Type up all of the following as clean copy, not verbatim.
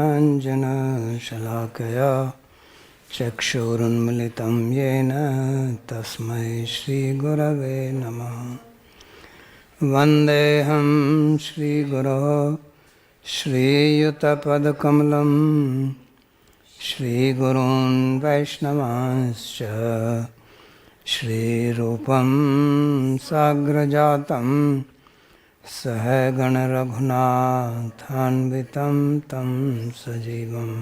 Anjana-shalakaya चक्षुरुन्मिलितं येन तस्मै श्रीगुरवे नमः। वन्देऽहं श्रीगुरोः श्रीयुतपदकमलं श्रीगुरून् वैष्णवांश्च श्रीरूपं साग्रजातं सहगणरघुनाथान्वितं तं सजीवम्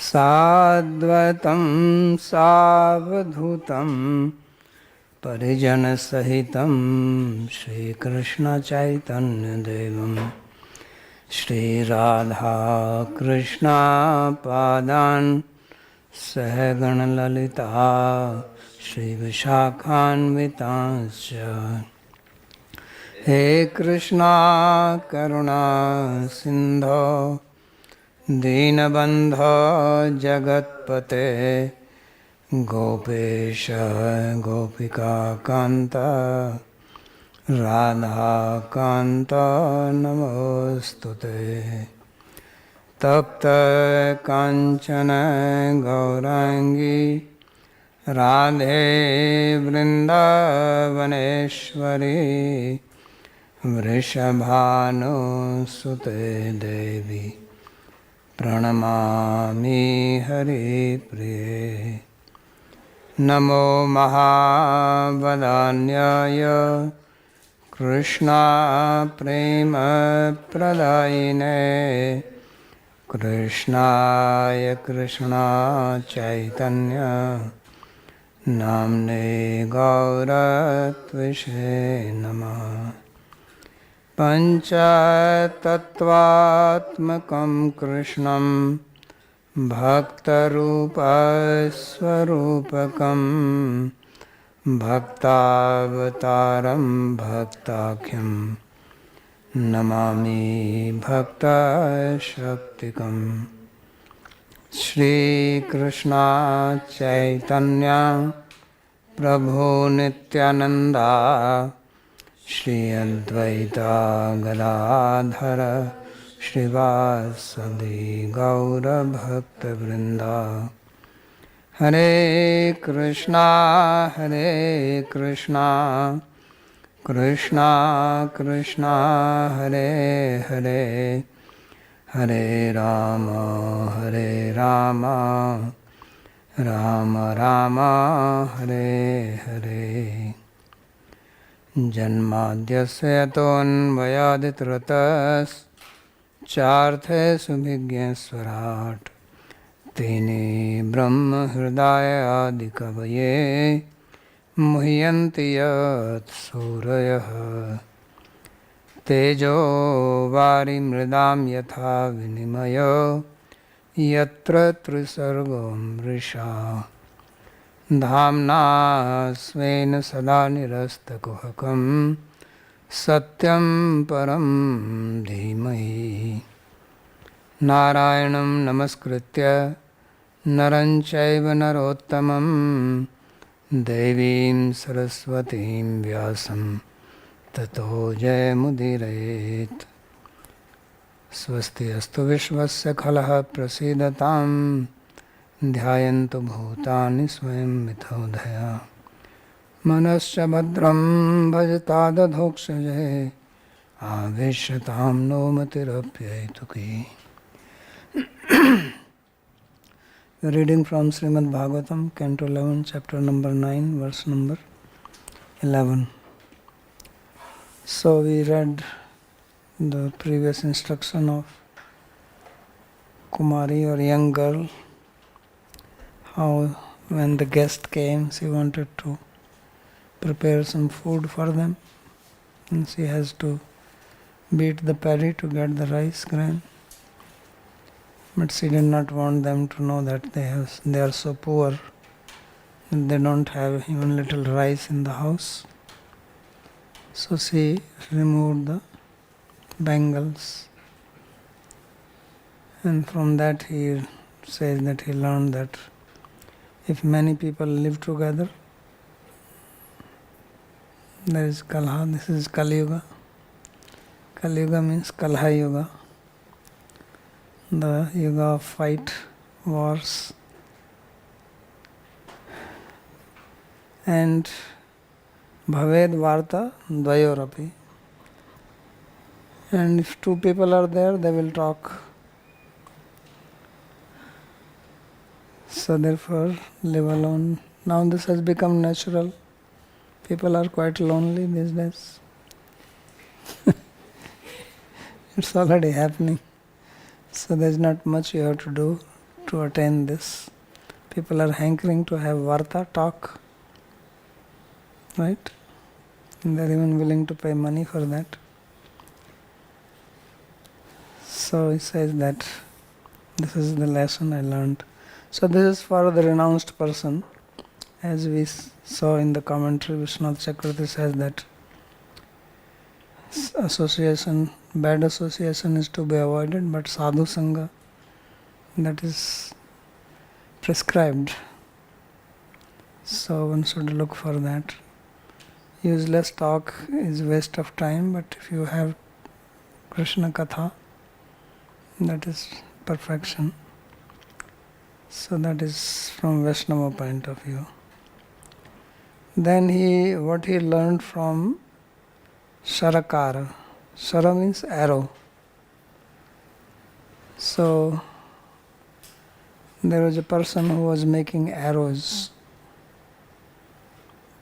साद्वैतं सावधूतं परिजनसहितं श्रीकृष्णचैतन्यदेवं श्रीराधाकृष्णपादान् सहगणललिता श्रीविशाखान्वितांश्च। हे कृष्णा करुणा सिन्धो दीनबन्धो जगत्पते गोपेश गोपिकान्त राधाकान्त नमोस्तुते। तप्त काञ्चन गौराङ्गी राधे वृन्दावनेश्वरी वृषभानुसुते देवी प्रणमामि हरिप्रिये। नमो महावदान्याय कृष्णप्रेमप्रदायिने कृष्णाय कृष्णचैतन्य नाम्ने गौरत्विषे नमः। पञ्चतत्त्वात्मकं कृष्णं भक्तरूपस्वरूपकं भक्तावतारं भक्ताख्यं नमामि भक्तशक्तिकं। श्रीकृष्ण चैतन्य प्रभु नित्यानन्दा श्री अद्वैता गदाधर श्रीवासदि गौरभक्तवृन्दा। हरे कृष्णा कृष्णा कृष्णा हरे हरे हरे राम राम राम हरे हरे। जन्माद्यस्य तोऽन्वयादितरतश्चार्थेषु तेने ब्रह्महृदाय आदिकवये मुह्यन्ति यत् सूरयः। तेजो वारिमृदां यथा विनिमयो यत्र त्रिसर्गो मृषा धाम्ना स्वेन सदा निरस्तकुहकं सत्यं परं धीमहि। नारायणं नमस्कृत्य नरं चैव नरोत्तमं देवीं सरस्वतीं व्यासं ततो जयमुदीरयेत्। स्वस्ति अस्तु विश्वस्य खलः प्रसीदतां ध्यायन्तु भूतानि स्वयं मिथोधया। मनश्च भद्रं भजतादधोक्षजे आवेश्यतां no मतिरप्यैतुकी। Reading from Śrīmad-Bhāgavatam, Canto 11, Chapter number 9, Verse number 11. So we read the previous instruction of Kumari or young girl, how when the guest came she wanted to prepare some food for them and she has to beat the paddy to get the rice grain. But she did not want them to know that they are so poor that they don't have even little rice in the house. So she removed the bangles, and from that he says that he learned that if many people live together, there is Kalha, this is Kali Yuga. Kali Yuga means Kalha Yuga. the yuga of fight, wars, and bhaved varta dvayorapi. And if two people are there, they will talk. So therefore, live alone. Now this has become natural. People are quite lonely these days. It's already happening. So there's not much you have to do to attain this. People are hankering to have varta, talk. Right? And they're even willing to pay money for that. So he says that this is the lesson I learned. So this is for the renounced person. As we saw in the commentary, Vishwanath Chakravarti says that association, bad association is to be avoided, but sadhu sangha, that is prescribed. So one should look for that. Useless talk is waste of time, but if you have Krishna Katha, that is perfection. So that is from Vaishnava point of view. Then what he learned from Sharakara. Shara means arrow. So there was a person who was making arrows.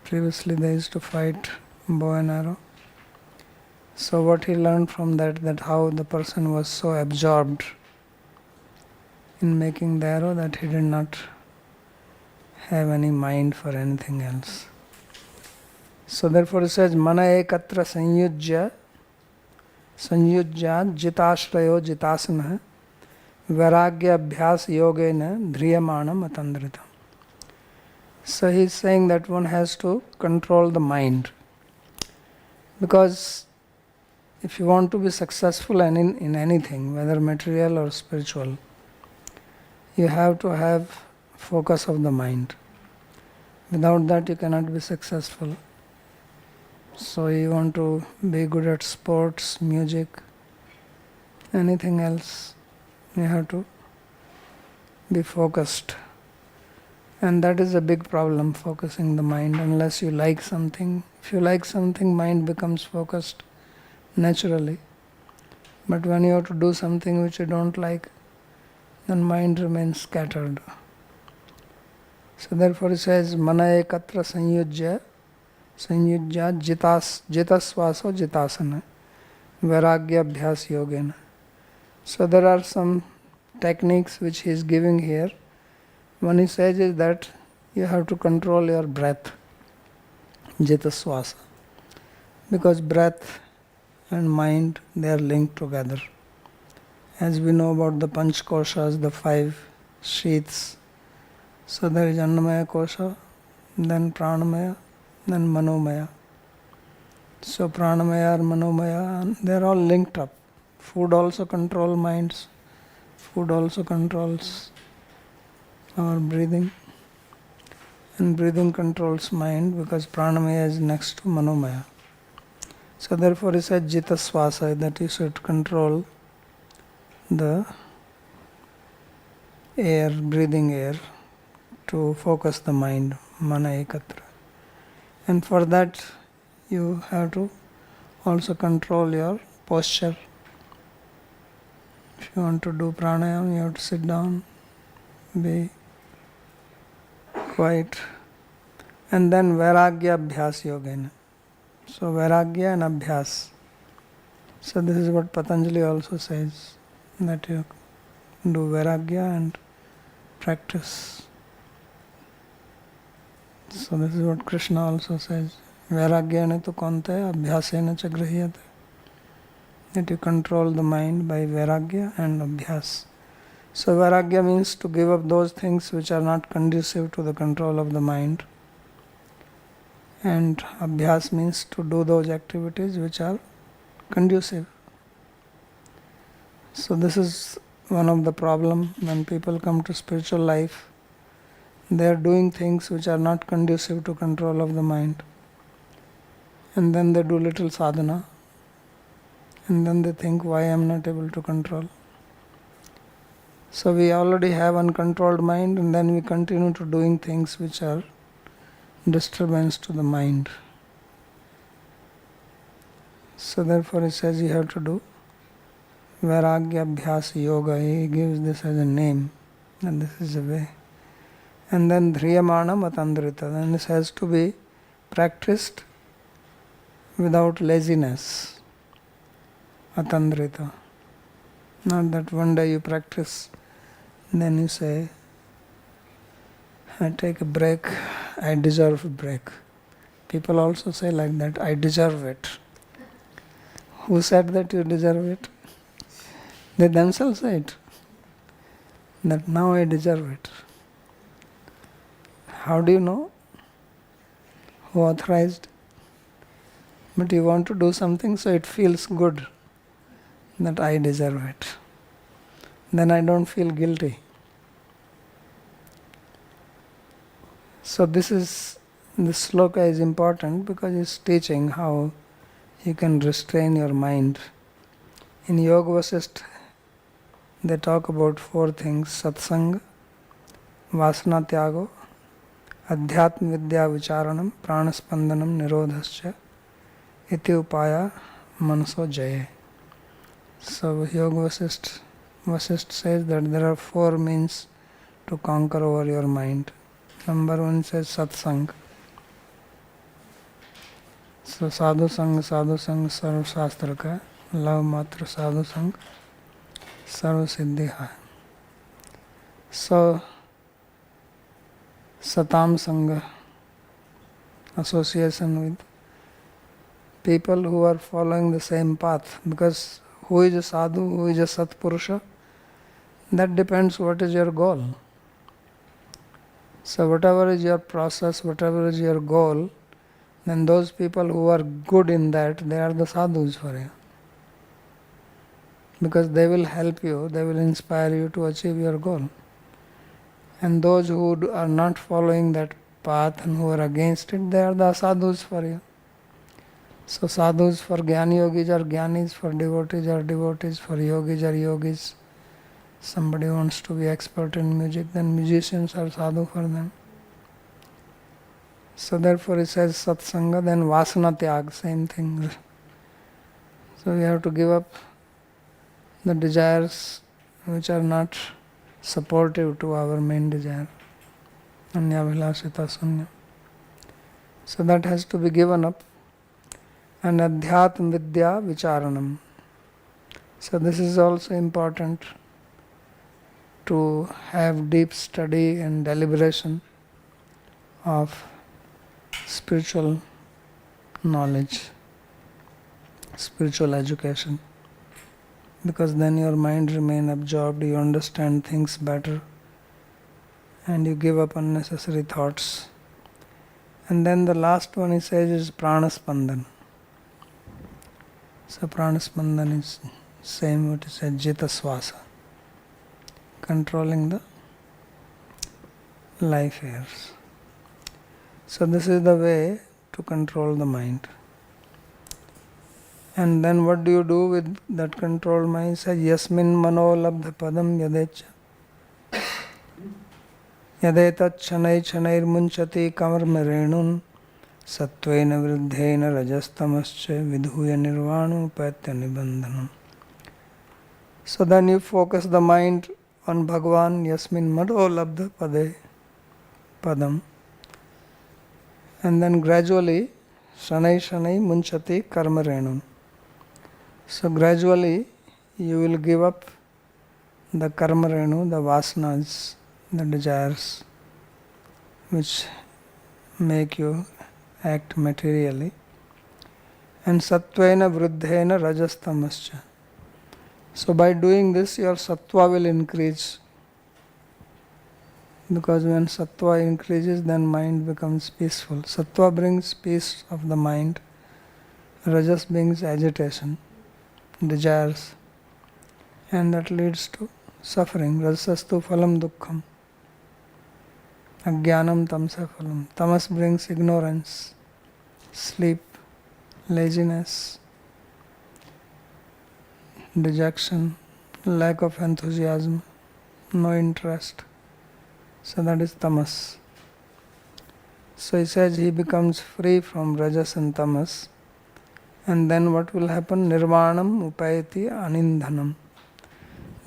Previously they used to fight bow and arrow. So what he learned from that how the person was so absorbed in making the arrow that he did not have any mind for anything else. So therefore it says, Mana ekatra sanyujya jitashrayo jitasana vairagya abhyas yogena dhriyamanam atandritam. So he is saying that one has to control the mind. Because if you want to be successful in anything, whether material or spiritual, you have to have focus of the mind. Without that you cannot be successful. So you want to be good at sports, music, anything else, you have to be focused. And that is a big problem, focusing the mind, unless you like something. If you like something, mind becomes focused naturally. But when you have to do something which you don't like, then mind remains scattered. So therefore it says, Mana ekatra sanyujya jitasvaso jitasana vairagya abhyas yogena. So there are some techniques which he is giving here. One he says is that you have to control your breath, jitasvasa. Because breath and mind, they are linked together. As we know about the Panch Koshas, the 5 sheaths. So there is Annamaya Kosha, then Pranamaya, then Manomaya. So Pranamaya or Manomaya, they are all linked up. Food also controls minds. Food also controls our breathing. And breathing controls mind because Pranamaya is next to Manomaya. So therefore he said Jita Swasa, that you should control the air, breathing air, to focus the mind, Mana ekatra. And for that you have to also control your posture. If you want to do pranayama, you have to sit down, be quiet. And then vairagya abhyas yogena. So vairagya and abhyas. So this is what Patanjali also says, that you do vairagya and practice. So this is what Krishna also says. Vairagyana tu konte abhyasena cha grihiyate. That you control the mind by vairagya and abhyas. So vairagya means to give up those things which are not conducive to the control of the mind. And abhyas means to do those activities which are conducive. So this is one of the problem when people come to spiritual life. They are doing things which are not conducive to control of the mind. And then they do little sadhana. And then they think, why I am not able to control? So we already have uncontrolled mind, and then we continue to doing things which are disturbance to the mind. So therefore he says you have to do Vairagya Abhyasa Yoga. He gives this as a name, and this is a way. And then Dhriyamana Matandrita, and this has to be practiced without laziness. Atandrita. Not that one day you practice, then you say, I take a break, I deserve a break. People also say like that, I deserve it. Who said that you deserve it? They themselves say it. That now I deserve it. How do you know? Who authorized? But you want to do something so it feels good that I deserve it. Then I don't feel guilty. So this sloka is important because it's teaching how you can restrain your mind. In Yoga Vasishtha, they talk about 4 things: satsanga, vasana tyago, adhyatma vidya vicharanam, pranaspandanam, nirodhascha, iti upaya manaso jaya. So Yoga Vasishtha says that there are 4 means to conquer over your mind. Number 1 says satsang. So sadhu sang sarv shastra ka, love matra sadhu sang, sarv siddhi hai. So satam sangha, association with people who are following the same path, because who is a sadhu, who is a satpurusha, that depends what is your goal. So whatever is your process, whatever is your goal, then those people who are good in that, they are the sadhus for you. Because they will help you, they will inspire you to achieve your goal. And those who are not following that path and who are against it, they are the sadhus for you. So sadhus for Jnani Yogis are Jnanis, for devotees are devotees, for yogis are yogis. Somebody wants to be expert in music, then musicians are sadhu for them. So therefore it says satsanga, then vasana tyag, same thing. So we have to give up the desires which are not supportive to our main desire. Anyabhilasita sunya. So that has to be given up. And adhyatma vidya vicharanam. So this is also important, to have deep study and deliberation of spiritual knowledge, spiritual education, because then your mind remains absorbed, you understand things better, and you give up unnecessary thoughts. And then the last one he says is pranaspandan. So pranaspandan is same what he said, jita swasa, controlling the life airs. So this is the way to control the mind. And then what do you do with that controlled mind? He says, yasmin mano labdha padam yadecha yadetat chanai chanair munchati kamarma renun satvena vriddhena rajastamascha vidhuya nirvanu patya nibandhanam. So then you focus the mind on Bhagavan, yasmin mano labdha padam. And then gradually, shanai shanai munchati karma renun. So gradually you will give up the karma renu, the vasanas, the desires which make you act materially. And sattvena vriddhena rajastamascha. So by doing this your sattva will increase. Because when sattva increases, then mind becomes peaceful. Sattva brings peace of the mind. Rajas brings agitation, desires, and that leads to suffering. Rajasastu phalam dukkham. Ajnanam tamsa phalam. Tamas brings ignorance, sleep, laziness, dejection, lack of enthusiasm, no interest. So that is tamas. So he says he becomes free from rajas and tamas, and then what will happen? Nirvanam upayati anindhanam.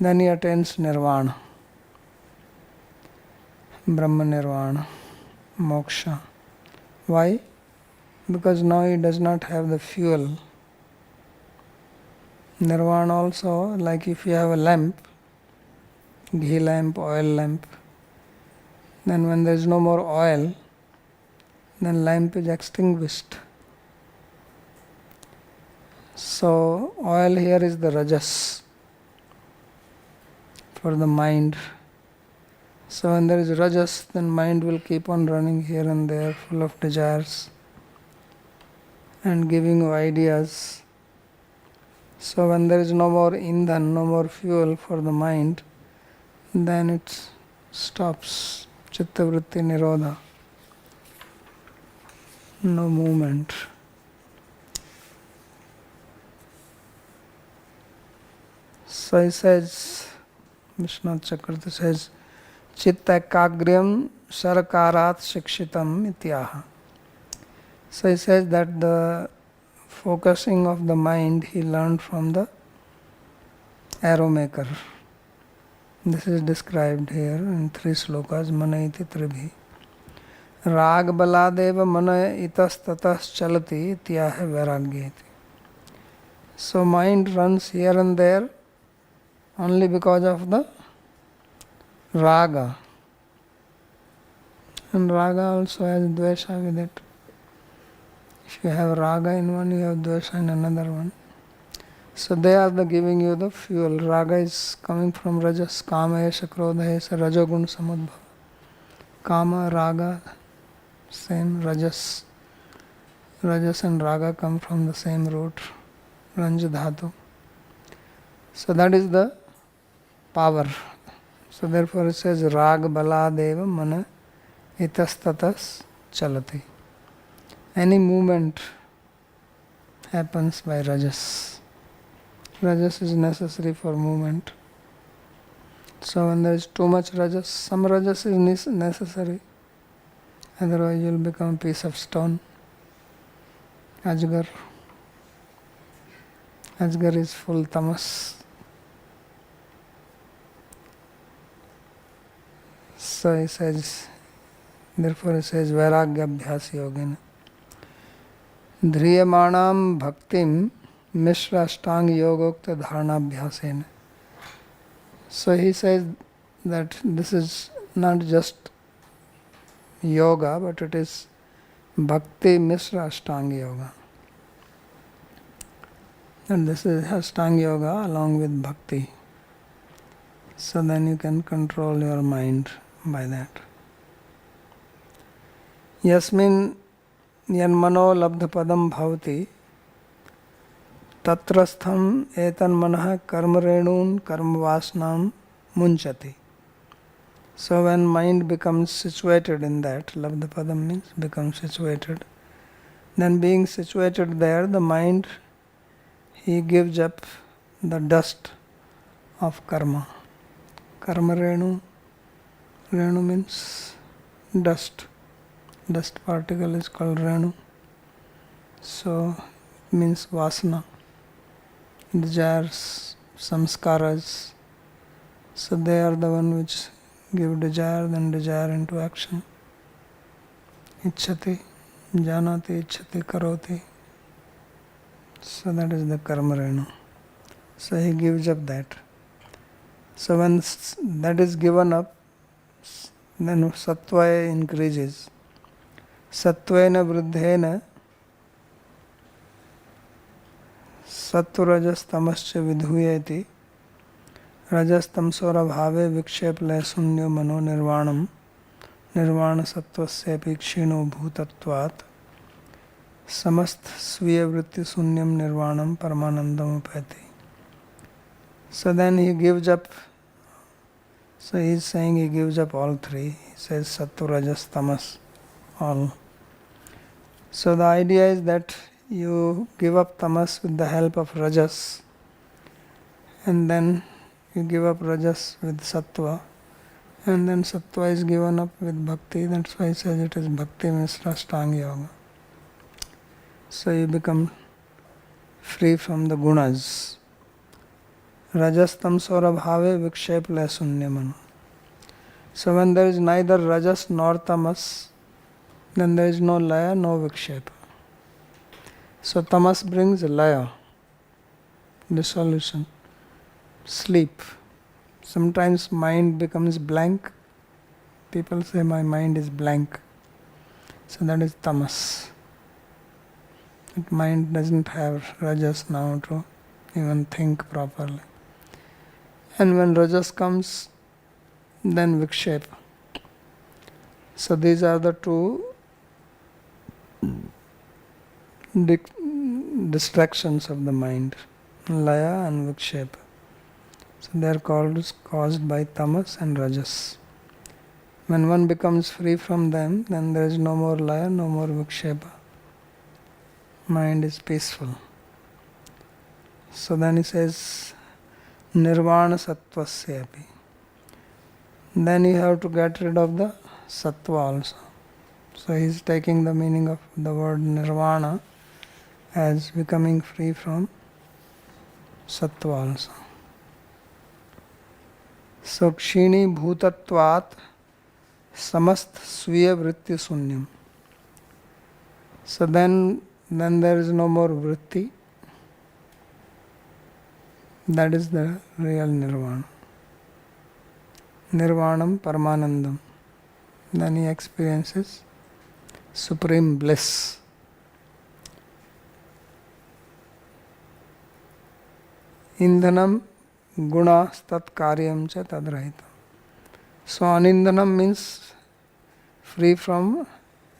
Then he attains nirvana, Brahma nirvana, moksha. Why? Because now he does not have the fuel. Nirvana also, like if you have a lamp, ghee lamp, oil lamp, then when there is no more oil, then lamp is extinguished. So oil here is the rajas for the mind. So when there is rajas, then mind will keep on running here and there, full of desires and giving you ideas. So when there is no more indhan, no more fuel for the mind, then it stops. Chitta vritti nirodha. No movement. So he says, Vishwanath Chakravarti says, Chitta ekagryam sarakarat shikshitam ityaha. So he says that the focusing of the mind he learned from the arrow maker. This is described here in 3 slokas, mana iti tribhi. Rag baladeva mana itas tatas chalati ityaha vairagyeti. So mind runs here and there only because of the raga. And raga also has dvesha with it. If you have raga in one, you have dvesha in another one. So they are the giving you the fuel. Raga is coming from rajas, kama esha krodha esha rajogun samudbhava. Kama, raga, same rajas. Rajas and raga come from the same root, ranj dhatu. So that is the power. So therefore it says rag baladeva mana itas tatas chalati. Any movement happens by rajas. Rajas is necessary for movement. So when there is too much rajas, some rajas is necessary. Otherwise you will become a piece of stone. Ajgar. Ajgar is full tamas. So he says, therefore he says, Vairagya abhyasi yogena. Dhriyamanam bhaktim mishra ashtang yogokta dharana. So he says that this is not just yoga, but it is bhakti mishra ashtanga yoga. And this is ashtanga yoga along with bhakti. So then you can control your mind by that. Yasmin yanmano labdha padam bhavati tatrastham etan manah karma renun karma vasnam munchati. So when mind becomes situated in that, labdha padam means becomes situated, then being situated there, the mind, he gives up the dust of karma. Karma renu, renu means dust. Dust particle is called renu. So it means vasana, desires, samskaras. So they are the one which give desire, then desire into action. Ichchati, janati, ichchati, karoti. So that is the karma renu. So he gives up that. So when that is given up, then sattva increases. Sattvena vruddhena satturajas tamascha vidhuyati rajas tamsora bhave vikshepla sunyo mano nirvanam nirvana sattvasya apikshino bhutatvat samast sviya vritti sunyam nirvanam paramanandam upati. So then he gives up. So he is saying he gives up all three. He says sattva, rajas, tamas, all. So the idea is that you give up tamas with the help of rajas, and then you give up rajas with sattva, and then sattva is given up with bhakti. That's why he says it is bhakti misra stang yoga. So you become free from the gunas. Rajas tamsora bhave vikshepla sunyamana. So when there is neither rajas nor tamas, then there is no laya, no vikshepa. So tamas brings laya, dissolution, sleep. Sometimes mind becomes blank. People say my mind is blank. So that is tamas. That mind doesn't have rajas now to even think properly. And when rajas comes, then vikshepa. So these are the two distractions of the mind, laya and vikshepa. So they are caused by tamas and rajas. When one becomes free from them, then there is no more laya, no more vikshepa. Mind is peaceful. So then he says, nirvana sattvasya api. Then you have to get rid of the sattva also. So he is taking the meaning of the word nirvana as becoming free from sattva also. So kshini bhutatvat samast sviya vritti sunyam. So then there is no more vritti. That is the real nirvana. Nirvanam Paramanandam. Then he experiences supreme bliss. Indhanam guna stat karyam cha tadrahitam. So anindhanam means free from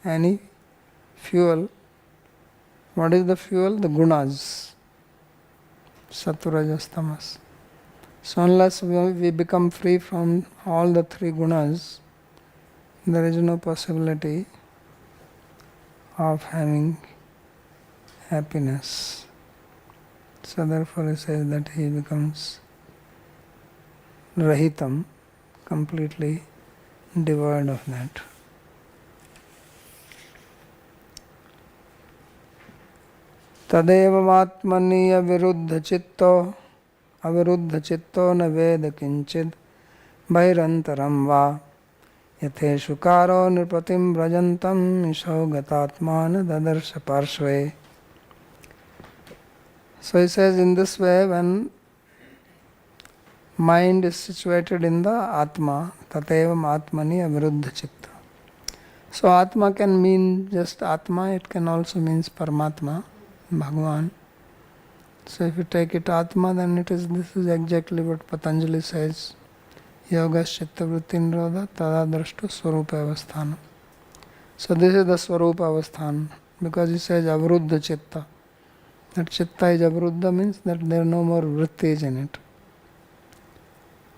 any fuel. What is the fuel? The gunas. Sattva, rajas, tamas. So unless we become free from all the three gunas, there is no possibility of having happiness. So therefore he says that he becomes rahitam, completely devoid of that. Tadevamatmani aviruddha chitto न वेद किंचिद बहिरंतरम वा यथेषु कारो नृपतिम व्रजंतम ईशो गतात्मान ददर्श पार्श्वे. So he says, in this way, when mind is situated in the Atma, tatevam atmani aviruddha chitta. So Atma can mean just Atma, it can also mean Paramatma, Bhagavan. So if you take it Atma, then this is exactly what Patanjali says. Yoga chitta vritti nirodha tada drashtu swarupa avasthanam. So this is the swarupa avasthan, because he says avruddha chitta. That chitta is avruddha means that there are no more vrittis in it.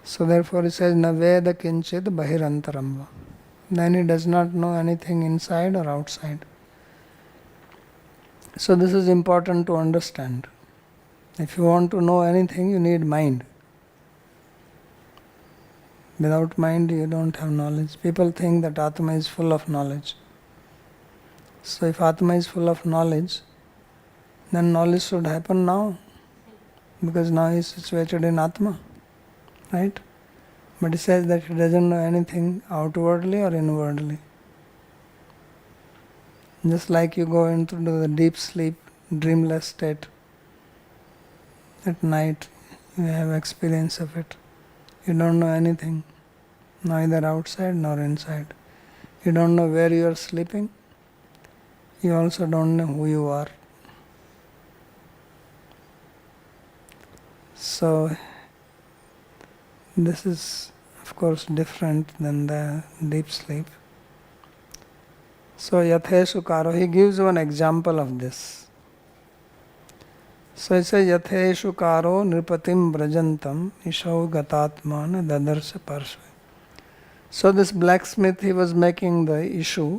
So therefore he says na veda kinchid bahirantaram va. Then he does not know anything inside or outside. So this is important to understand. If you want to know anything, you need mind. Without mind, you don't have knowledge. People think that Atma is full of knowledge. So if Atma is full of knowledge, then knowledge should happen now. Because now he is situated in Atma. Right? But he says that he doesn't know anything outwardly or inwardly. Just like you go into the deep sleep, dreamless state. At night, you have experience of it. You don't know anything, neither outside nor inside. You don't know where you are sleeping. You also don't know who you are. So, this is, of course, different than the deep sleep. So, yatheshu karo, he gives one example of this. So he says, yatheshu karo nripatim brajantam ishau gatatman dadarsa parshve. So this blacksmith, he was making the issue,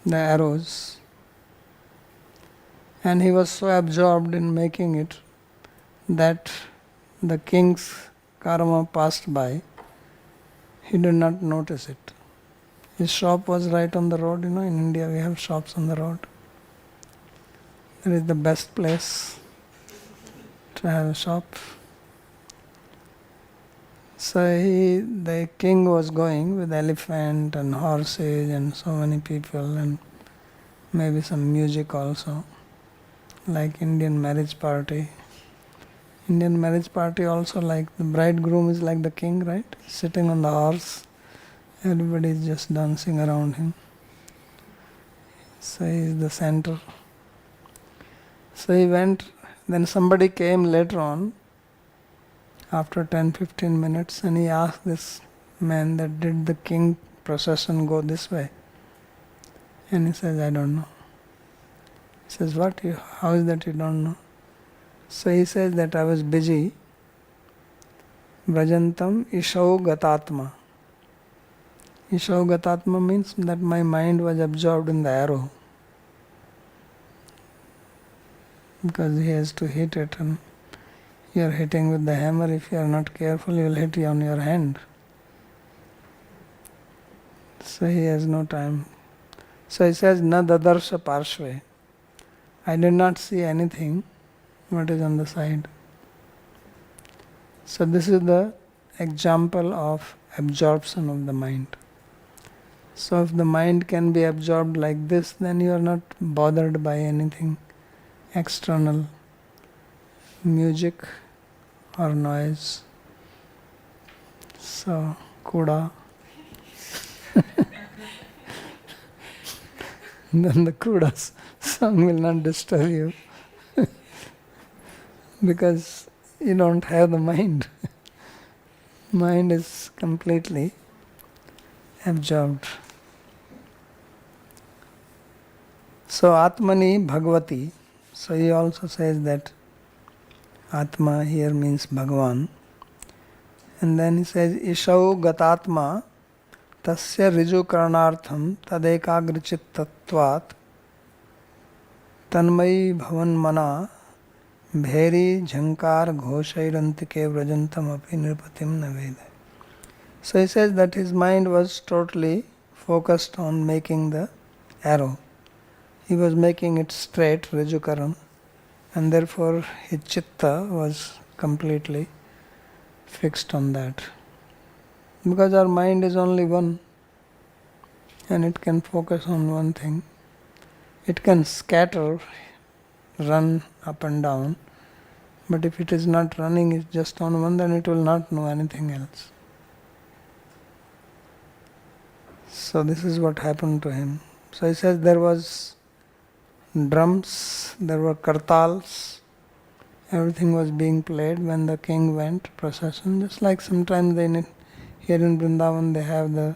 the arrows, and he was so absorbed in making it that the king's karma passed by, he did not notice it. His shop was right on the road. In India we have shops on the road. That is the best place to have a shop. So the king was going with elephant and horses and so many people and maybe some music also, like Indian marriage party. Indian marriage party also, like the bridegroom is like the king, right? Sitting on the horse. Everybody is just dancing around him. So he is the center. So he went, then somebody came later on, after 10-15 minutes, and he asked this man that did the king procession go this way? And he says, I don't know. He says, what? How is that you don't know? So he says that I was busy. Vrajantam ishau gatatma. Ishau gatatma means that my mind was absorbed in the arrow. Because he has to hit it, and you are hitting with the hammer. If you are not careful, you will hit you on your hand. So he has no time. So he says, na dadarsha parshve. I did not see anything what is on the side. So this is the example of absorption of the mind. So if the mind can be absorbed like this, then you are not bothered by anything external, music or noise. So, kuda. Then the kuda's song will not disturb you because you don't have the mind. Mind is completely absorbed. So, Atmani Bhagavati. So he also says that Atma here means Bhagavan. And then he says, Ishau gatatma tasya riju karanartham tadekagri chittatvat tanmayi bhavan mana bheri jhankar ghoshairantika vrajantam api nirpatim naveda. So he says that his mind was totally focused on making the arrow. He was making it straight, Rajukaram, and therefore his chitta was completely fixed on that. Because our mind is only one, and it can focus on one thing. It can scatter, run up and down, but if it is not running, it's just on one, then it will not know anything else. So this is what happened to him. So he says there was drums, there were kartals, everything was being played when the king went procession. Just like sometimes here in Vrindavan they have the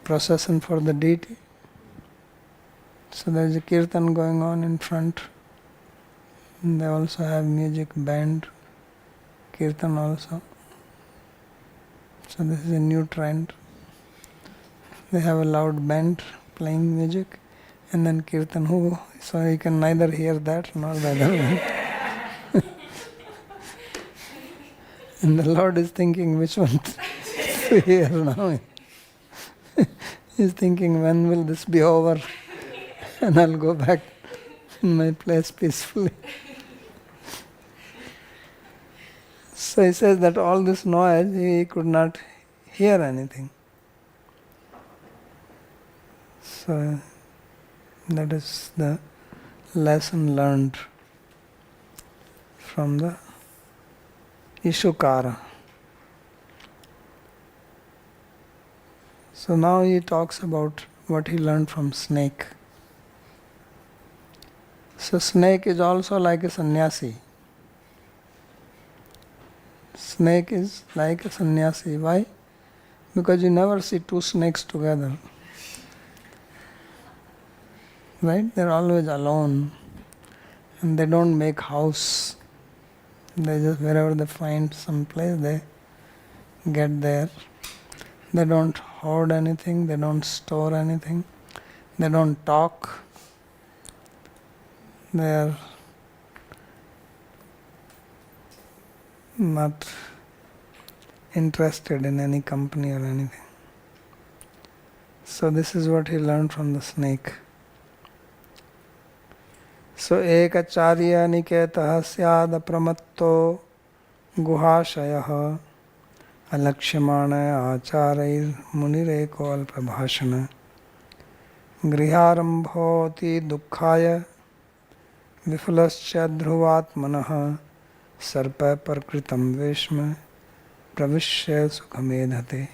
procession for the deity. So there is a kirtan going on in front. And they also have music, band, kirtan also. So this is a new trend. They have a loud band playing music. And then kirtan, so you can neither hear that nor the other one. And the Lord is thinking which one to hear now. He's thinking, when will this be over? And I'll go back in my place peacefully. So he says that all this noise, he could not hear anything. So that is the lesson learned from the Ishukara. So now he talks about what he learned from snake. So snake is also like a sannyasi. Snake is like a sannyasi. Why? Because you never see two snakes together. Right? They're always alone. And they don't make house. They just, wherever they find some place, they get there. They don't hoard anything, they don't store anything, they don't talk. They are not interested in any company or anything. So this is what he learned from the snake. So ekacharya niketah syad apramatto guhashayah alakshmana acharayir munireko alprabhashana griharambhoti dukkhaya vifulascha dhruvatmanah sarpa parkritam veshma pravishya sukhamedhate.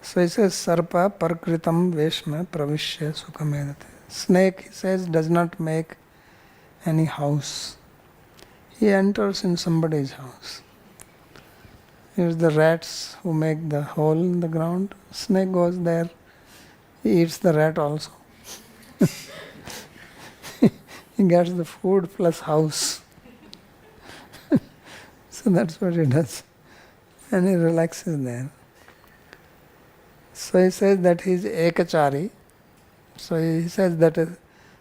So he says sarpa parkritam veshma pravishya sukhamedhate. Snake, he says, does not make any house. He enters in somebody's house. Here's the rats who make the hole in the ground. Snake goes there. He eats the rat also. He gets the food plus house. So that's what he does. And he relaxes there. So he says that he is ekachari. So he says that a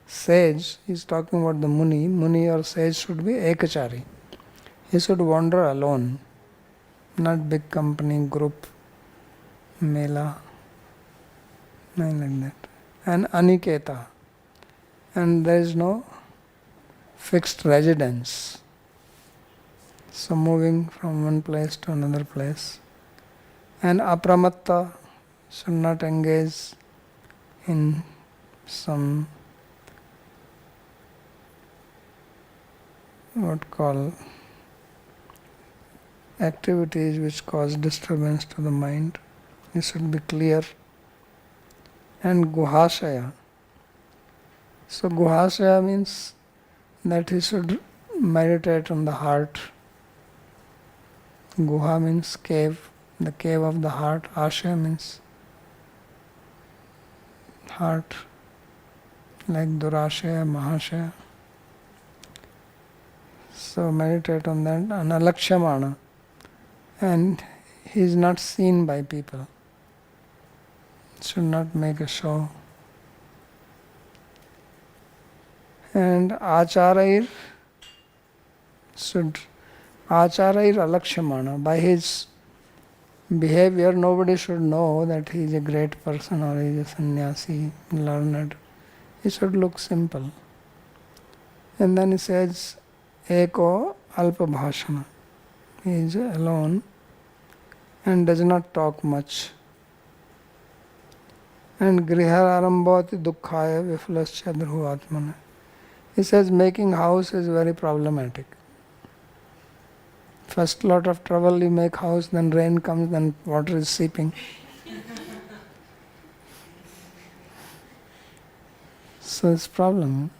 sage, he's talking about the Muni or sage should be ekachari. He should wander alone, not big company, group, mela, nothing like that. And aniketa, and there is no fixed residence. So moving from one place to another place. And apramatta, should not engage in some activities which cause disturbance to the mind. It should be clear. And guhashaya. So guhashaya means that he should meditate on the heart. Guha means cave, the cave of the heart. Ashaya means heart, like Durashaya, Mahashaya. So meditate on that. And alakshamana. And he is not seen by people. Should not make a show. And acharayir alakshamana. By his behavior, nobody should know that he is a great person or he is a sannyasi, learned. He should look simple. And then he says, eko alpa bhashana. He is alone and does not talk much. And grihar arambhati dukkhaya vifulascha dhruvatmana. He says making house is very problematic. First lot of trouble, you make house, then rain comes, then water is seeping. So it's problem.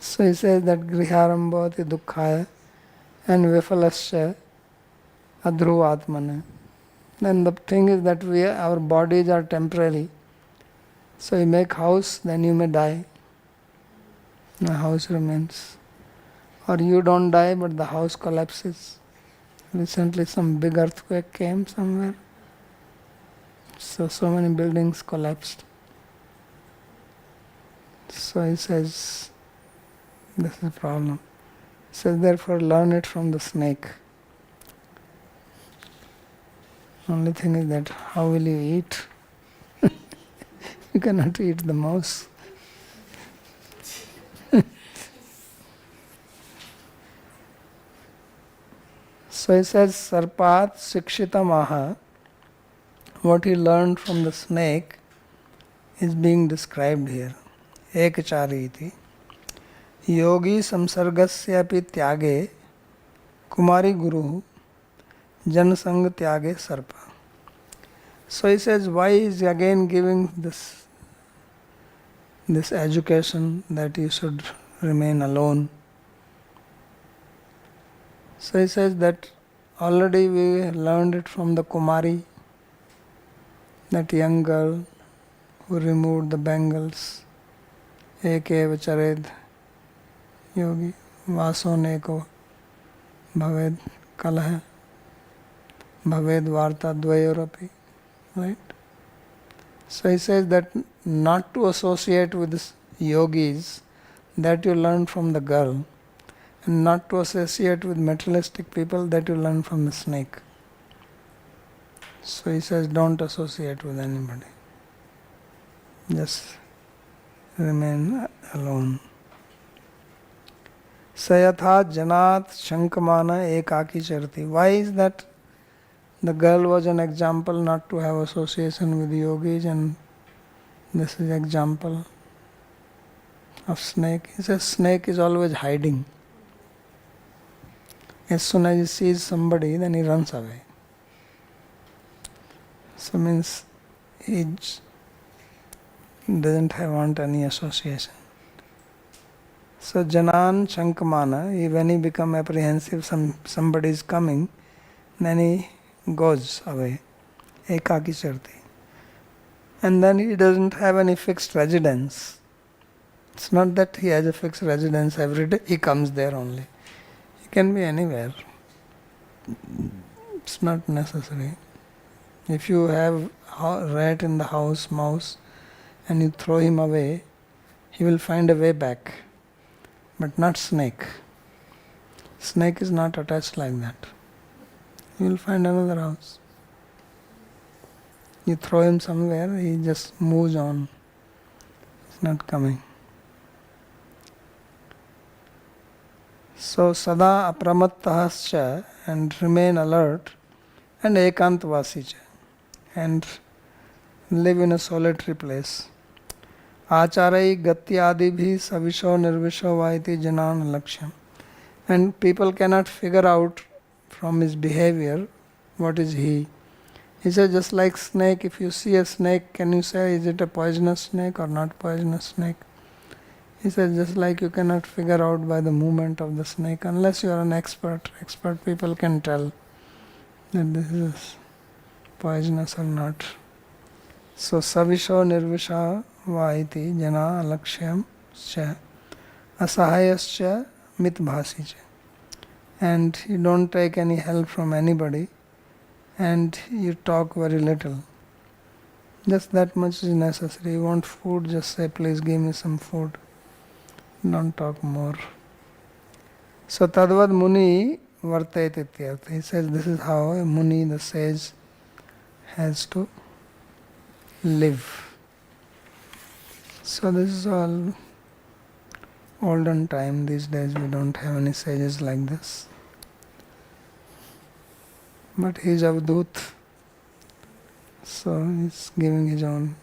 So he says that griharambhati dukkhaya and vifalasya adhruvatmana. Then the thing is that our bodies are temporary. So you make house, then you may die. The house remains. Or you don't die, but the house collapses. Recently some big earthquake came somewhere. So many buildings collapsed. So he says, this is a problem. He says, therefore learn it from the snake. Only thing is that how will you eat? You cannot eat the mouse. So he says, Sarpat Sikshitamaha, what he learned from the snake is being described here. Ekachari iti. Yogi samsargasya api tyage kumari guru janasang tyage sarpa. So he says, why is he again giving this education that you should remain alone? So he says that already we learned it from the Kumari, that young girl who removed the bangles. Eke vachared yogi vaso neko bhaved kalah bhaved varta dvayorapi. Right? So he says that not to associate with yogis, that you learn from the girl. and not to associate with materialistic people, that you learn from the snake. So he says, don't associate with anybody. Just remain alone. Sayatha janat shankamana ekaki charti. Why is that? The girl was an example not to have association with yogis, and this is example of snake. He says snake is always hiding. As soon as he sees somebody, then he runs away. So means he doesn't want any association. So Janan Shankamana, when he become apprehensive, somebody is coming, then he goes away. Ekaki Charti. And then he doesn't have any fixed residence. It's not that he has a fixed residence every day, he comes there only. He can be anywhere. It's not necessary. If you have a rat in the house, mouse, and you throw him away, he will find a way back. But not snake. Snake is not attached like that. He will find another house. You throw him somewhere, he just moves on. It's not coming. So sada apramattahascha, and remain alert, and ekantvasicha, and live in a solitary place. Acharai gatyadibhi savisho nirvisho vaiti janan lakshyam. And people cannot figure out from his behavior what is he. He says, just like snake, if you see a snake, can you say is it a poisonous snake or not poisonous snake? He says, just like you cannot figure out by the movement of the snake unless you are an expert. Expert people can tell that this is poisonous or not. So savisho nirvisha vaiti jana lakshyam cha asahayascha mitbhasicha. And you don't take any help from anybody, and you talk very little. Just that much is necessary. You want food, just say, please give me some food. Don't talk more. So tadvad muni vartet ityartha. He says this is how a muni, the sage, has to live. So this is all olden time. These days we don't have any sages like this. But he is Avadut, so he is giving his own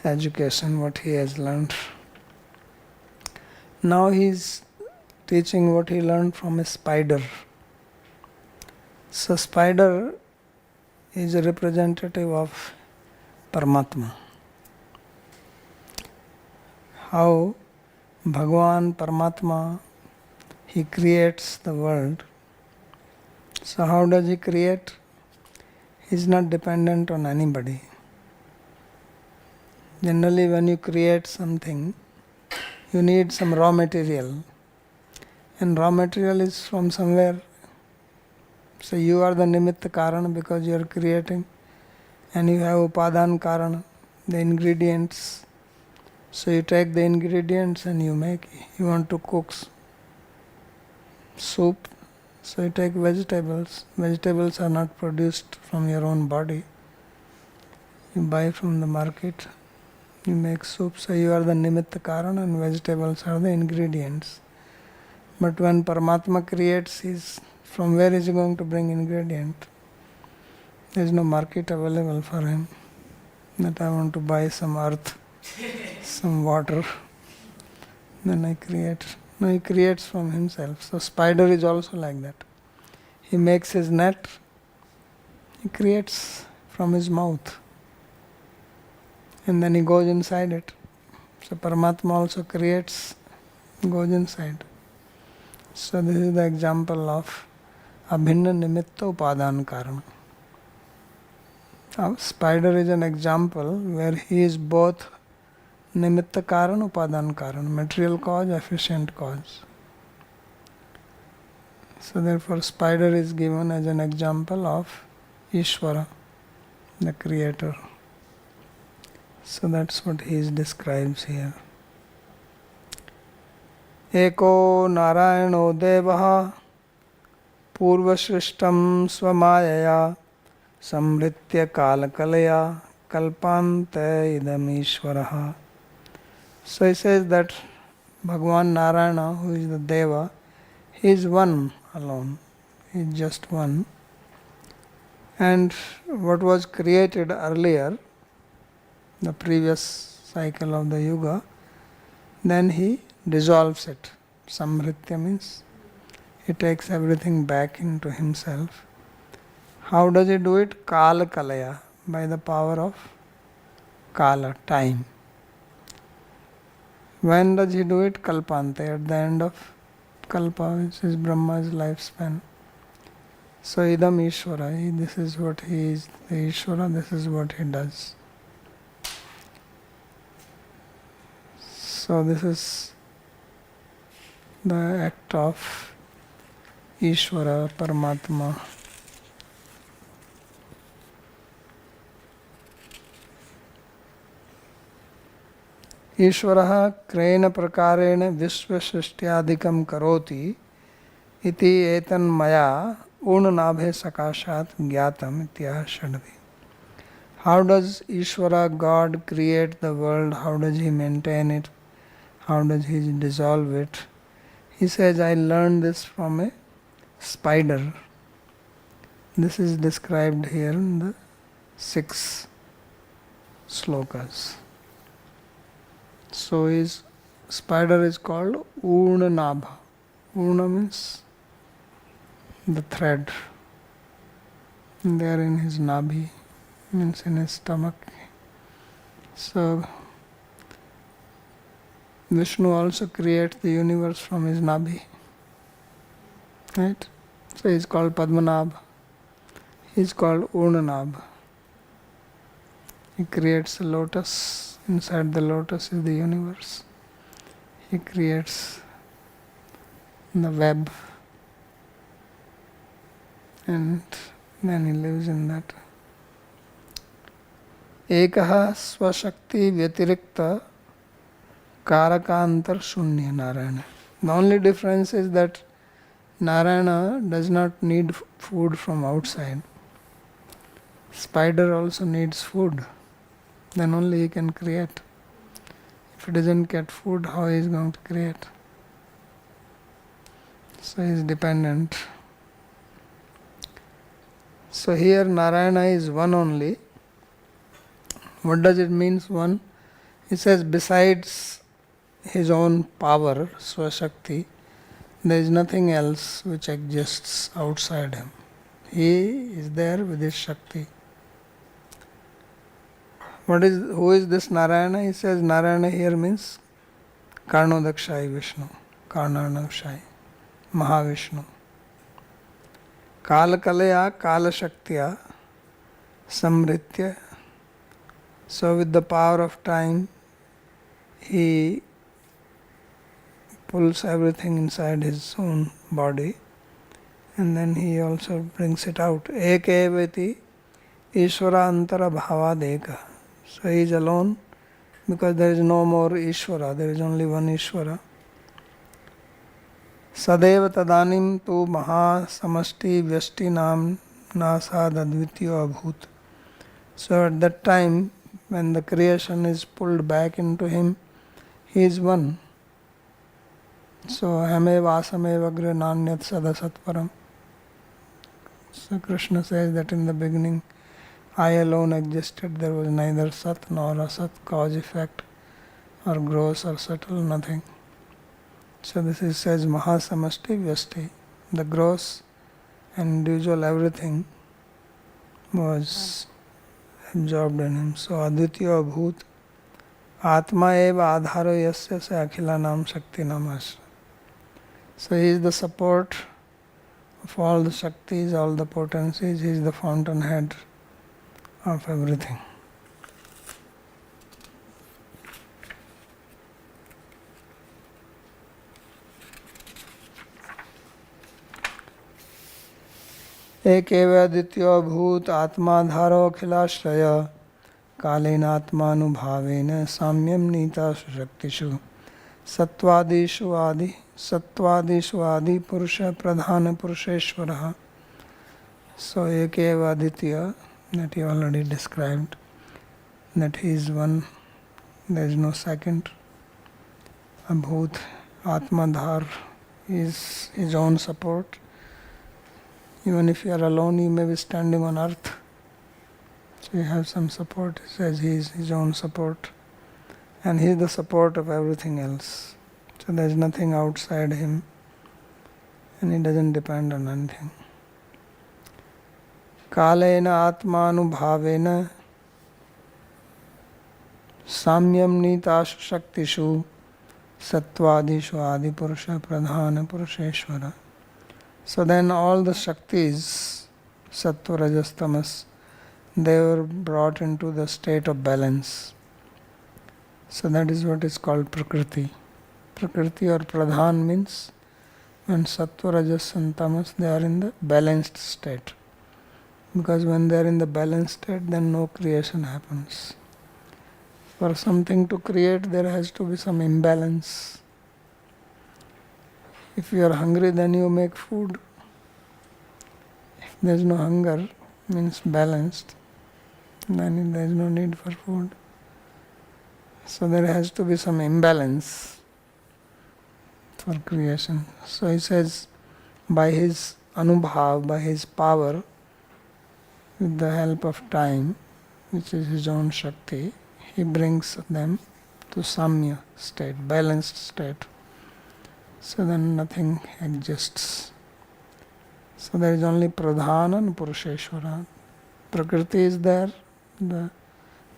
education, what he has learned. Now he is teaching what he learned from a spider. So spider is a representative of Paramatma. How Bhagavan Paramatma, he creates the world. So how does he create? He is not dependent on anybody. Generally when you create something, you need some raw material. And raw material is from somewhere. So you are the nimitta karana because you are creating. And you have upadan karana, the ingredients. So you take the ingredients and you make. You want to cook soup. So you take vegetables. Vegetables are not produced from your own body. You buy from the market. You make soup. So you are the nimitta karana and vegetables are the ingredients. But when Paramatma creates, from where is he going to bring ingredient? There is no market available for him. That I want to buy some earth, some water, then I create. No, he creates from himself. So spider is also like that. He makes his net, he creates from his mouth. And then he goes inside it. So Paramatma also creates, goes inside. So this is the example of abhinna nimitta upadan karana. Now, spider is an example where he is both nimitta karana, upadan karana, material cause, efficient cause. So therefore spider is given as an example of Ishvara, the creator. So that's what he describes here. एको नारायणो देवः पूर्वसृष्टं स्वमायया समृत्य कालकलया kalpante idam Ishvaraha. So he says that Bhagavan Narayana, who is the Deva, he is one alone. He is just one. And what was created earlier, the previous cycle of the Yuga, then he dissolves it. Samritya means he takes everything back into himself. How does he do it? Kala Kalaya, by the power of Kala, time. When does he do it? Kalpante, at the end of Kalpa, which is Brahma's lifespan. So idam Ishvara, this is what he is, the Ishvara, this is what he does. So this is the act of Ishvara, Paramatma. ईश्वरः क्रयेण प्रकारेण विश्वसृष्ट्यादिकं करोति इति एतन्मया ऊर्णनाभे सकाशात् ज्ञातम् इत्यः षड्वी. How does Ishvara, God, create the world? How does he maintain it? How does he dissolve it? He says, I learned this from a spider. This is described here in the 6 slokas. So his spider is called Urnanabha. Urna means the thread. There in his nabhi, means in his stomach. So Vishnu also creates the universe from his nabhi. Right? So he is called Padmanabha. He is called Urnanabha. He creates a lotus. Inside the lotus is the universe. He creates the web and then he lives in that. Ekaha swashakti vyatirikta karakantar shunya Narayana. The only difference is that Narayana does not need food from outside. Spider also needs food. Then only he can create. If he doesn't get food, how he is going to create? So he is dependent. So here Narayana is one only. What does it mean, one? He says besides his own power, Swashakti, there is nothing else which exists outside him. He is there with his Shakti. Who is this Narayana? He says Narayana here means Karnodakshai Vishnu, Karnanakshai, Mahavishnu. Kalakalaya Kalashaktiya Samritya. So with the power of time, he pulls everything inside his own body and then he also brings it out. Ekevati Ishvara Antara Bhavadeka. So he is alone because there is no more Ishvara, there is only one Ishvara. Sadeva tadanim tu maha samasti vyasti nam nasad advityo abhut. So at that time, when the creation is pulled back into him, he is one. So hame vasame vagre nanyat sadasatparam. So Krishna says that in the beginning, I alone existed, there was neither Sat nor Asat, cause effect, or gross or subtle, nothing. So this is says Mahasamasti Vyasti. The gross and individual everything was absorbed in him. So Advitya Abhut, Atma eva adharo yasya se akhila nam shakti namas. So he is the support of all the Shaktis, all the potencies, he is the fountainhead of everything. Ekeva adityo bhut atmadharo akhilashaya कालेनात्मानुभावेन साम्यम Nita सुशक्तिषु Sattvadishu adi Purusha Pradhana Purusheshvaraha. So Ekeva Aditya, that he already described, that he is one, there is no second. Abhut Atmadhar is his own support. Even if you are alone, you may be standing on earth. So you have some support. He says he is his own support. And he is the support of everything else. So there is nothing outside him. And he doesn't depend on anything. Kalena Atmanubhavena Samyam Nitashu Shaktishu Sattvadishu Adi Purusha Pradhana Purusheshvara. So then all the Shaktis, Sattva, Rajas, Tamas, they were brought into the state of balance. So that is what is called Prakriti. Prakriti or Pradhan means when Sattva, Rajas and Tamas, they are in the balanced state. Because when they are in the balanced state, then no creation happens. For something to create, there has to be some imbalance. If you are hungry, then you make food. If there is no hunger, means balanced, then there is no need for food. So there has to be some imbalance for creation. So he says, by his anubhav, by his power, with the help of time, which is his own Shakti, he brings them to Samya state, balanced state. So then nothing exists. So there is only Pradhana and Purusheshvara. Prakriti is there, the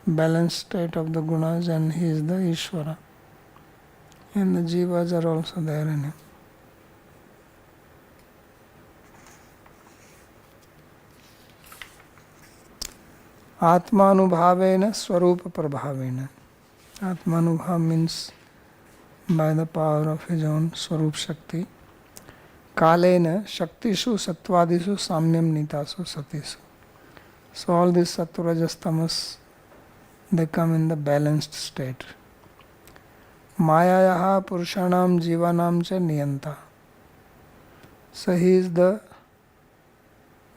balanced state of the gunas, and he is the Ishvara. And the Jivas are also there in him. Atmanubhavena Swarupa Prabhavena. Atmanubhav means by the power of his own Swarup Shakti. Kalena Shaktishu Sattvadishu Samyam Nitasu Satisu. So all these Sattva, Rajas, Tamas, they come in the balanced state. Mayayaha Purushanam Jivanam cha Niyanta. So he is the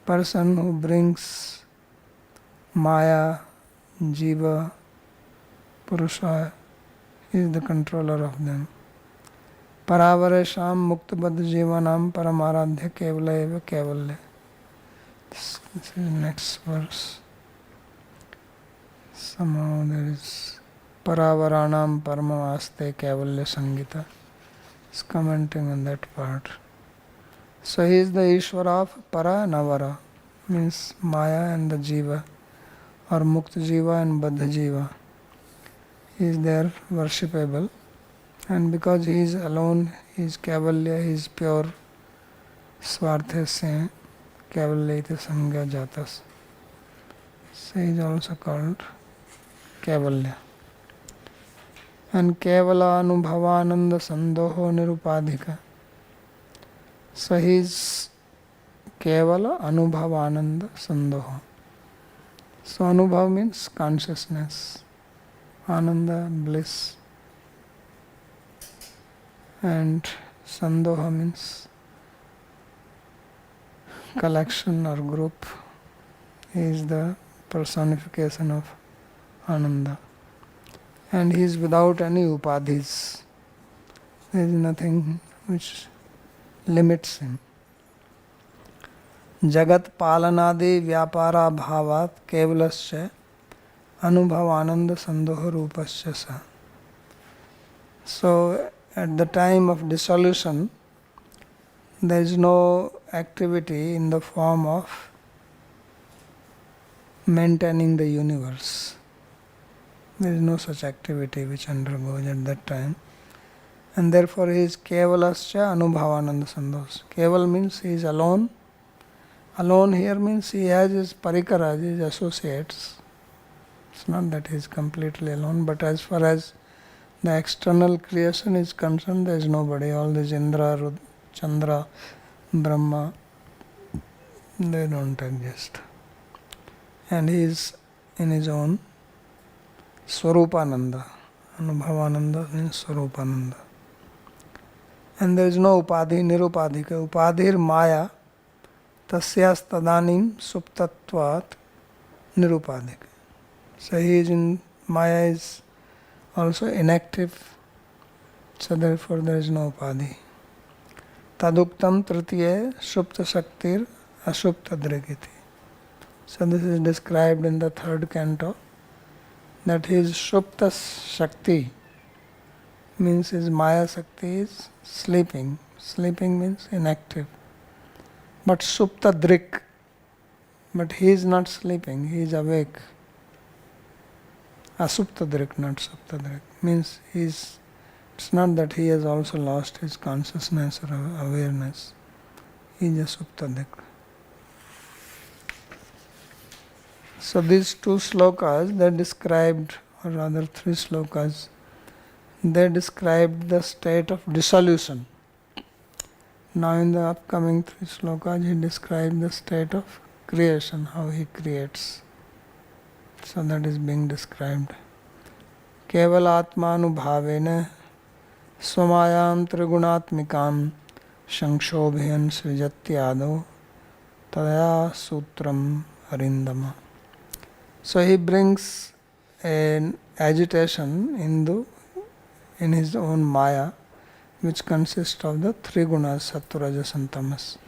person who brings Maya, Jiva, Purusha. He is the controller of them. Paravaresham Muktabadh Jivanam Paramaradhya Kevala Eva Kevalya. This is the next verse. Somehow there is Paravaranam Paramaste Kevalya Sangita. It's commenting on that part. So he is the Ishvara of Para Navara, means Maya and the Jiva, or Mukta Jiva and Baddha Jiva. He is there worshipable, and because he is alone, he is Kevalya, he is pure, Swartha se Kevalya iti Sangha Jatas. So he is also called Kevalya. And Kevala Anubhavananda Sandoho Nirupadhika. So he is Kevala Anubhavananda Sandoho. So Anubhav means consciousness, Ananda, bliss, and Sandoha means collection or group. He is the personification of Ananda. And he is without any upadhis. There is nothing which limits him. Jagat palanadi vyapara bhavat kevalasya anubhav ananda sandoha rupasya sa. So at the time of dissolution, there is no activity in the form of maintaining the universe. There is no such activity which undergoes at that time. And therefore he is Kevalasya Anubhavananda Sandos. Keval means he is alone. Alone here means he has his parikaras, his associates. It's not that he is completely alone, but as far as the external creation is concerned, there is nobody. All these Indra, Chandra, Brahma, they don't exist. And he is in his own Swarupananda. Anubhavananda means Swarupananda. And there is no upadhi, nirupadhika. Upadhir maya tasyas tadanim suptatvat nirupadhika. So he is in, maya is also inactive, so therefore there is no upadhi. Taduktam tritiye supta shaktir asupta drigiti. So this is described in the third canto, that his supta shakti means his maya shakti is sleeping. Sleeping means inactive. But supta drik, but he is not sleeping, he is awake. Asupta drik, not supta drik, means he is, it's not that he has also lost his consciousness or awareness. He is a supta drik. So these two slokas, they described, or rather three slokas, they described the state of dissolution. Now in the upcoming three slokas, he described the state of creation, how he creates. So that is being described. Keval atmanubhavena swamayam trigunatmikam shankshobhyan srijatyado tadaya sutram arindama. So he brings an agitation in his own maya, which consists of the three gunas, sattva, rajas and tamas.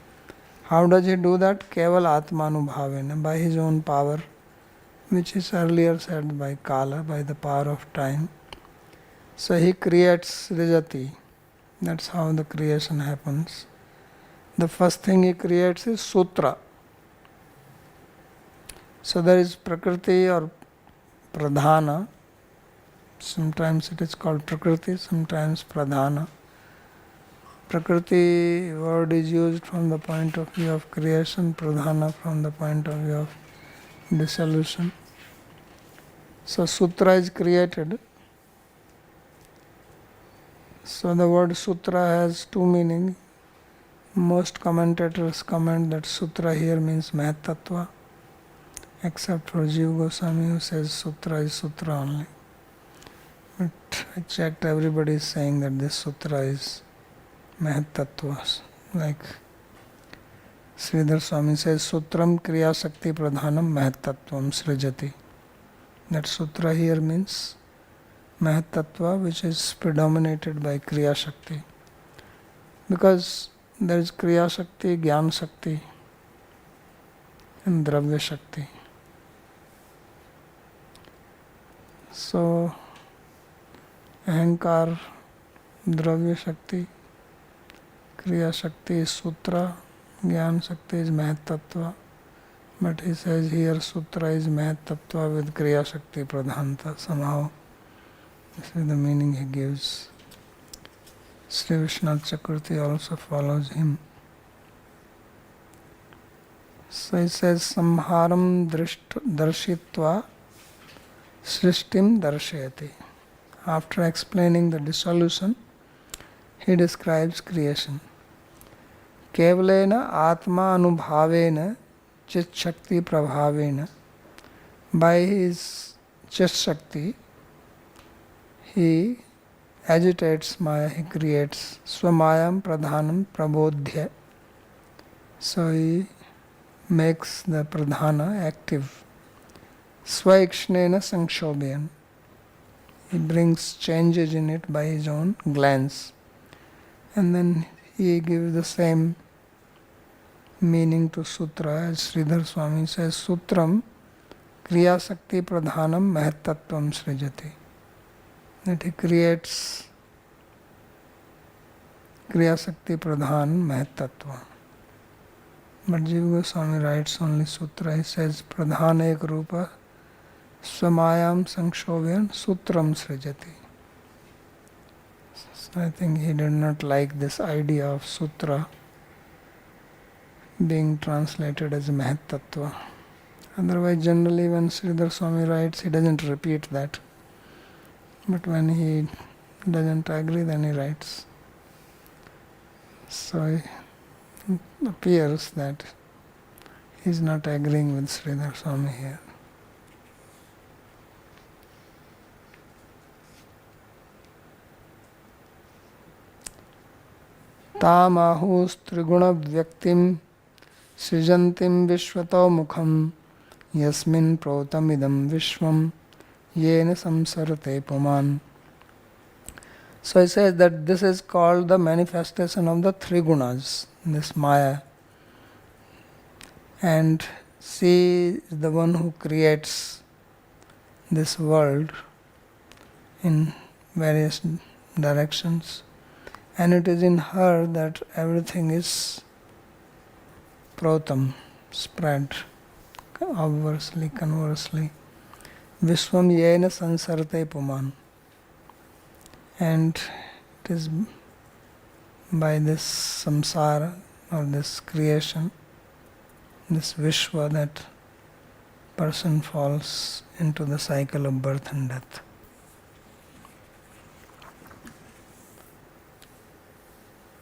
How does he do that? Keval atmanubhavena, by his own power, which is earlier said by Kala, by the power of time. So he creates Rijati. That's how the creation happens. The first thing he creates is Sutra. So there is Prakriti or Pradhana. Sometimes it is called Prakriti, sometimes Pradhana. Prakriti word is used from the point of view of creation, Pradhana from the point of view of dissolution. So Sutra is created. So the word Sutra has two meanings. Most commentators comment that Sutra here means Mahatattva, except for Jiva Goswami, who says Sutra is Sutra only. But I checked, everybody is saying that this Sutra is Mahatattva. Like Sridhar Swami says, Sutram Kriya Shakti Pradhanam Mahatattvam Srijati. That Sutra here means Mahatattva, which is predominated by Kriya Shakti. Because there is Kriya Shakti, Gyan Shakti and Dravya Shakti. So Ahankar, Dravya Shakti, Kriya Shakti is Sutra, Gyan Shakti is Mahatattva. But he says here Sutra is Mahatattva with Kriya Shakti Pradhanta. Somehow this is the meaning he gives. Sri Vishnath Chakravarti also follows him. So he says Samharam Darshitva Srishtim Darshayati. After explaining the dissolution, he describes creation. Kevalena Atma Anubhavena Chit Shakti Prabhavena. By his Chit Shakti, he agitates Maya, he creates Swamayam Pradhanam Prabodhya. So he makes the Pradhana active. Svaikshnena Sankshobhyan. He brings changes in it by his own glance. And then he gives the same meaning to Sutra as Sridhar Swami says, Sutram Kriya Shakti Pradhanam Mahatattvam Srijati. That he creates Kriya Shakti Pradhan Mahatattva. But Jiva Goswami writes only Sutra. He says Pradhan Ek Rupa Swamayam Sankshobhyan Sutram Srijati. So I think he did not like this idea of Sutra being translated as Mahatattva. Otherwise, generally when Sridhar Swami writes, he doesn't repeat that. But when he doesn't agree, then he writes. So it appears that he is not agreeing with Sridhar Swami here. तामाहुस्त्रिगुण व्यक्तिं सृजन्तिं विश्वतो मुखं यस्मिन् प्रोतमिदं विश्वं येन संसरते पुमान्. So he says that this is called the manifestation of the three gunas, this Maya. And she is the one who creates this world in various directions. And it is in her that everything is protam, spread, obversely, conversely. Vishwam yena sansarte puman. And it is by this samsara or this creation, this Vishwa, that person falls into the cycle of birth and death.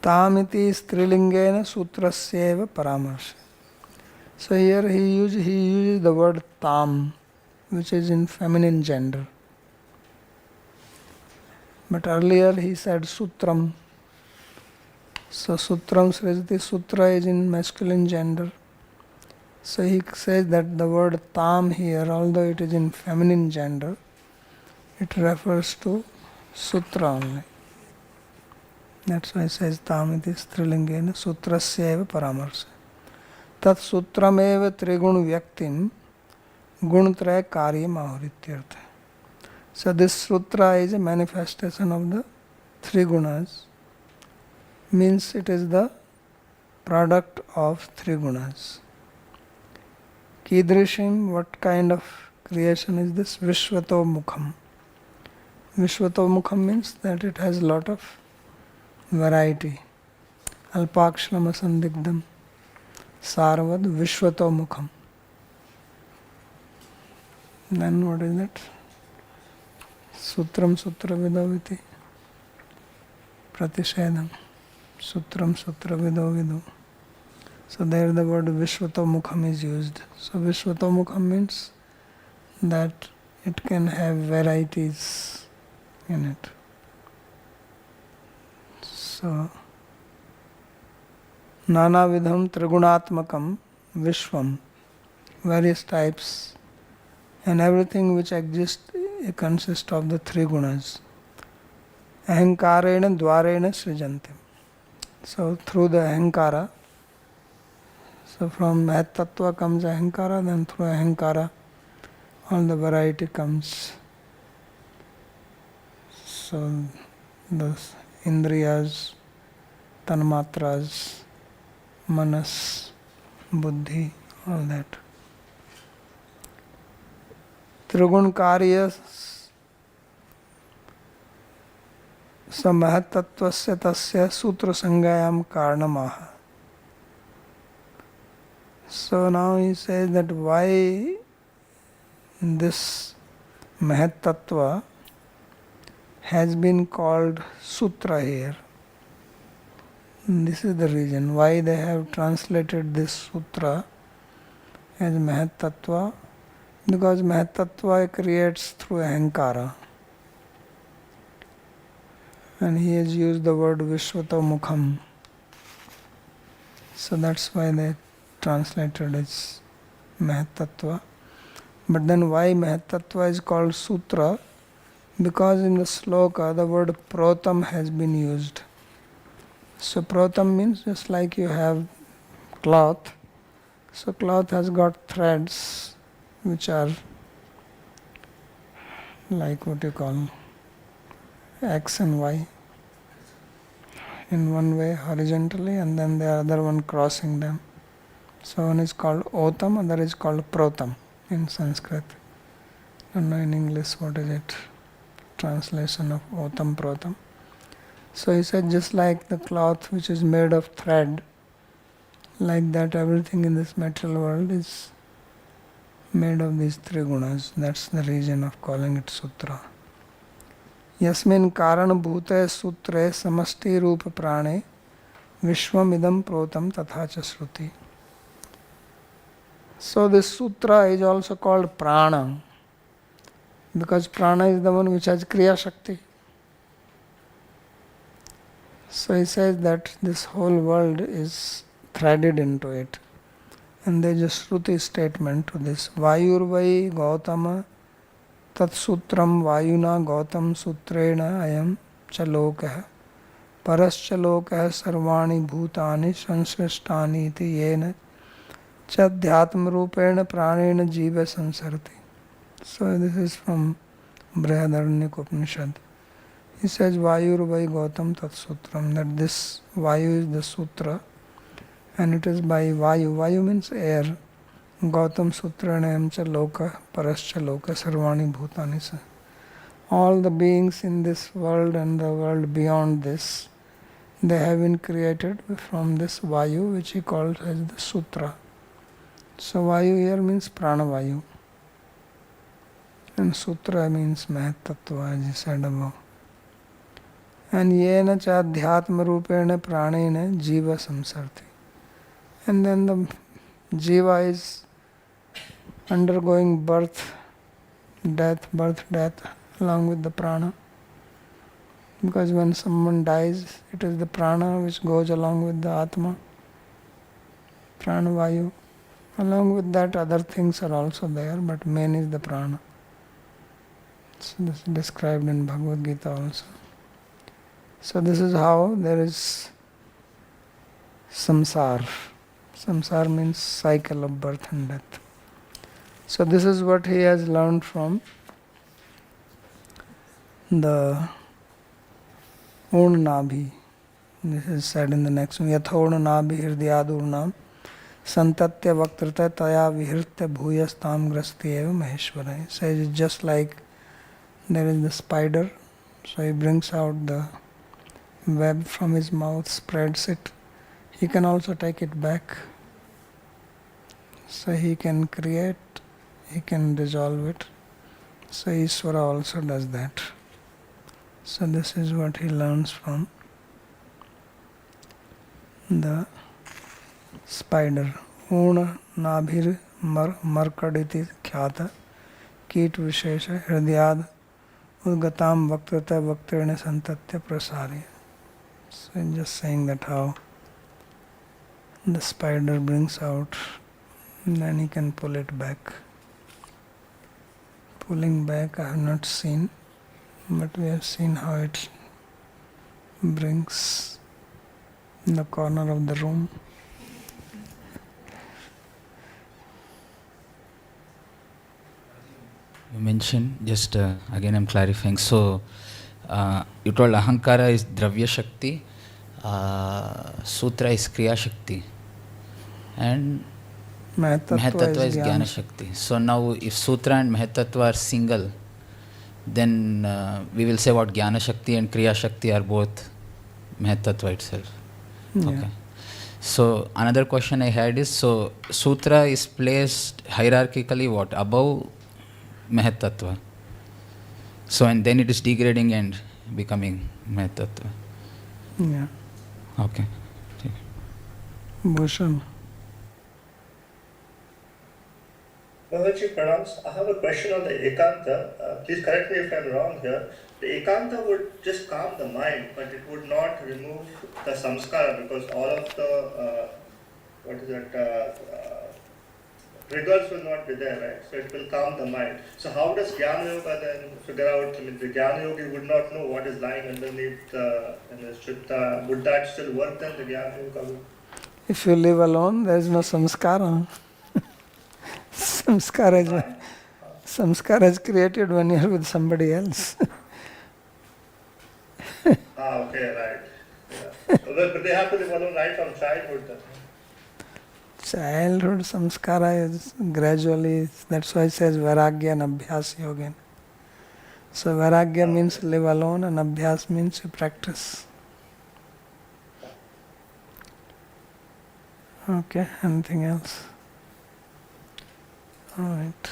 Tamiti strilingena sutrasyeva paramarsa. So here he uses the word tam, which is in feminine gender. But earlier he said sutram. So sutram srajati, sutra is in masculine gender. So he says that the word tam here, although it is in feminine gender, it refers to sutra only. That's why he says tam iti strilingena sutrasyeva paramarsa. Tat sutrameva trigun vyaktim guntraya karyam ahurityartha. So this sutra is a manifestation of the three gunas, means it is the product of three gunas. Kidrishim, what kind of creation is this? Vishwato mukham. Vishwato mukham means that it has a lot of variety. Alpakshlam asandigdam sarvad vishwato mukham. Then what is that? Sutram sutra vidoviti pratishedam. Sutram sutra vido. So there the word Vishwato Mukham is used. So Vishwato Mukham means that it can have varieties in it. So Nana Vidham Trigunatmakam Vishwam, various types, and everything which exists consists of the three gunas. Ahankarena dvarena srijantim. So through the ahankara, so from Mahat Tattva comes ahankara, then through ahankara all the variety comes. So the indriyas, tanmatras, manas, buddhi, all that. Trigun karya Samahat tattvasya tasya sutra sangayam karanamaha. So now he says that why this Mahat Tattva has been called sutra here. This is the reason why they have translated this sutra as Mahat Tattva, because Mahat Tattva creates through ahankara. And he has used the word Vishwato Mukham. So that's why they translated as Mahat Tattva. But then why Mahat Tattva is called Sutra? Because in the sloka the word Protam has been used. So Protam means just like you have cloth. So cloth has got threads which are like what you call X and Y. In one way horizontally and then the other one crossing them. So one is called Otam, other is called Protam in Sanskrit. I don't know in English what is it. Translation of Otam Protam. So he said just like the cloth which is made of thread, like that everything in this material world is made of these three gunas. That's the reason of calling it Sutra. Yasmin karan bhute sutre samasti rupa prane vishwamidam protam tatha cha shruti. So this sutra is also called prana, because prana is the one which has kriya shakti. So he says that this whole world is threaded into it. And there is a Shruti statement to this. Vayurvai Gautama Tat Sutram Vayuna Gautam Sutrena Ayam Chalokah Paraschalokah Sarvani Bhutani Sansrishtani iti yena Chadhyatma Rupena Pranena Jiva Sansarti. So this is from Brihadaranyaka Upanishad. He says Vayurvai Gautam Tat Sutram, that this Vayu is the sutra and it is by Vayu. Vayu means air. Gautam Sutranayam cha loka parascha loka sarvani bhutani sa. All the beings in this world and the world beyond this, they have been created from this Vayu, which he calls as the Sutra. So Vayu here means Pranavayu. And Sutra means Mahatattva, as he said above. And Yena cha adhyatma rupena pranena Jiva samsarti. And then the Jiva is undergoing birth, death, along with the prana. Because when someone dies, it is the prana which goes along with the Atma, Pranavayu. Along with that, other things are also there, but main is the prana. So this is described in Bhagavad Gita also. So this is how there is samsara. Samsara means cycle of birth and death. So this is what he has learned from the Urnabhi. This is said in the next one. Yathornabhi hirdiyadurnam santatya vaktrata taya vihirtya bhuyastam grasti eva maheshvara. He says it's just like there is the spider. So he brings out the web from his mouth, spreads it. He can also take it back. So he can create, he can dissolve it. So Ishvara also does that. So this is what he learns from the spider. Una nabhir markaditi khyata kit vishesha hridyad udgatam vaktrata vaktrena santatya prasari. So I'm just saying that how the spider brings out and then he can pull it back. Pulling back I have not seen, but we have seen how it brings in the corner of the room. You mentioned, just again I'm clarifying, so you told Ahankara is Dravya Shakti, Sutra is Kriya Shakti, and Mahatattva is Jnana Shakti. So now if Sutra and Mahatattva are single, then we will say what Jnana Shakti and Kriya Shakti are both Mahatattva itself. Yeah. Okay. So another question I had is, so Sutra is placed hierarchically what? Above Mahatattva. So and then it is degrading and becoming Mahatattva. Yeah. Okay. Bhushan. Babaji, pranams. I have a question on the ekanta. Please correct me if I'm wrong here. The ekanta would just calm the mind, but it would not remove the samskara because all of the triggers will not be there, right? So it will calm the mind. So how does Jnana Yoga then figure out? I mean, the Jnana Yogi would not know what is lying underneath in his chitta. Would that still work then? The Jnana Yoga would? If you live alone, there is no samskara. Samskara is created when you are with somebody else. Okay, right. Yeah. But they have to live alone right from childhood then. Childhood samskara is gradually, that's why it says Vairagya and Abhyas Yoga. So Vairagya means live alone and Abhyas means you practice. Okay, anything else? Alright.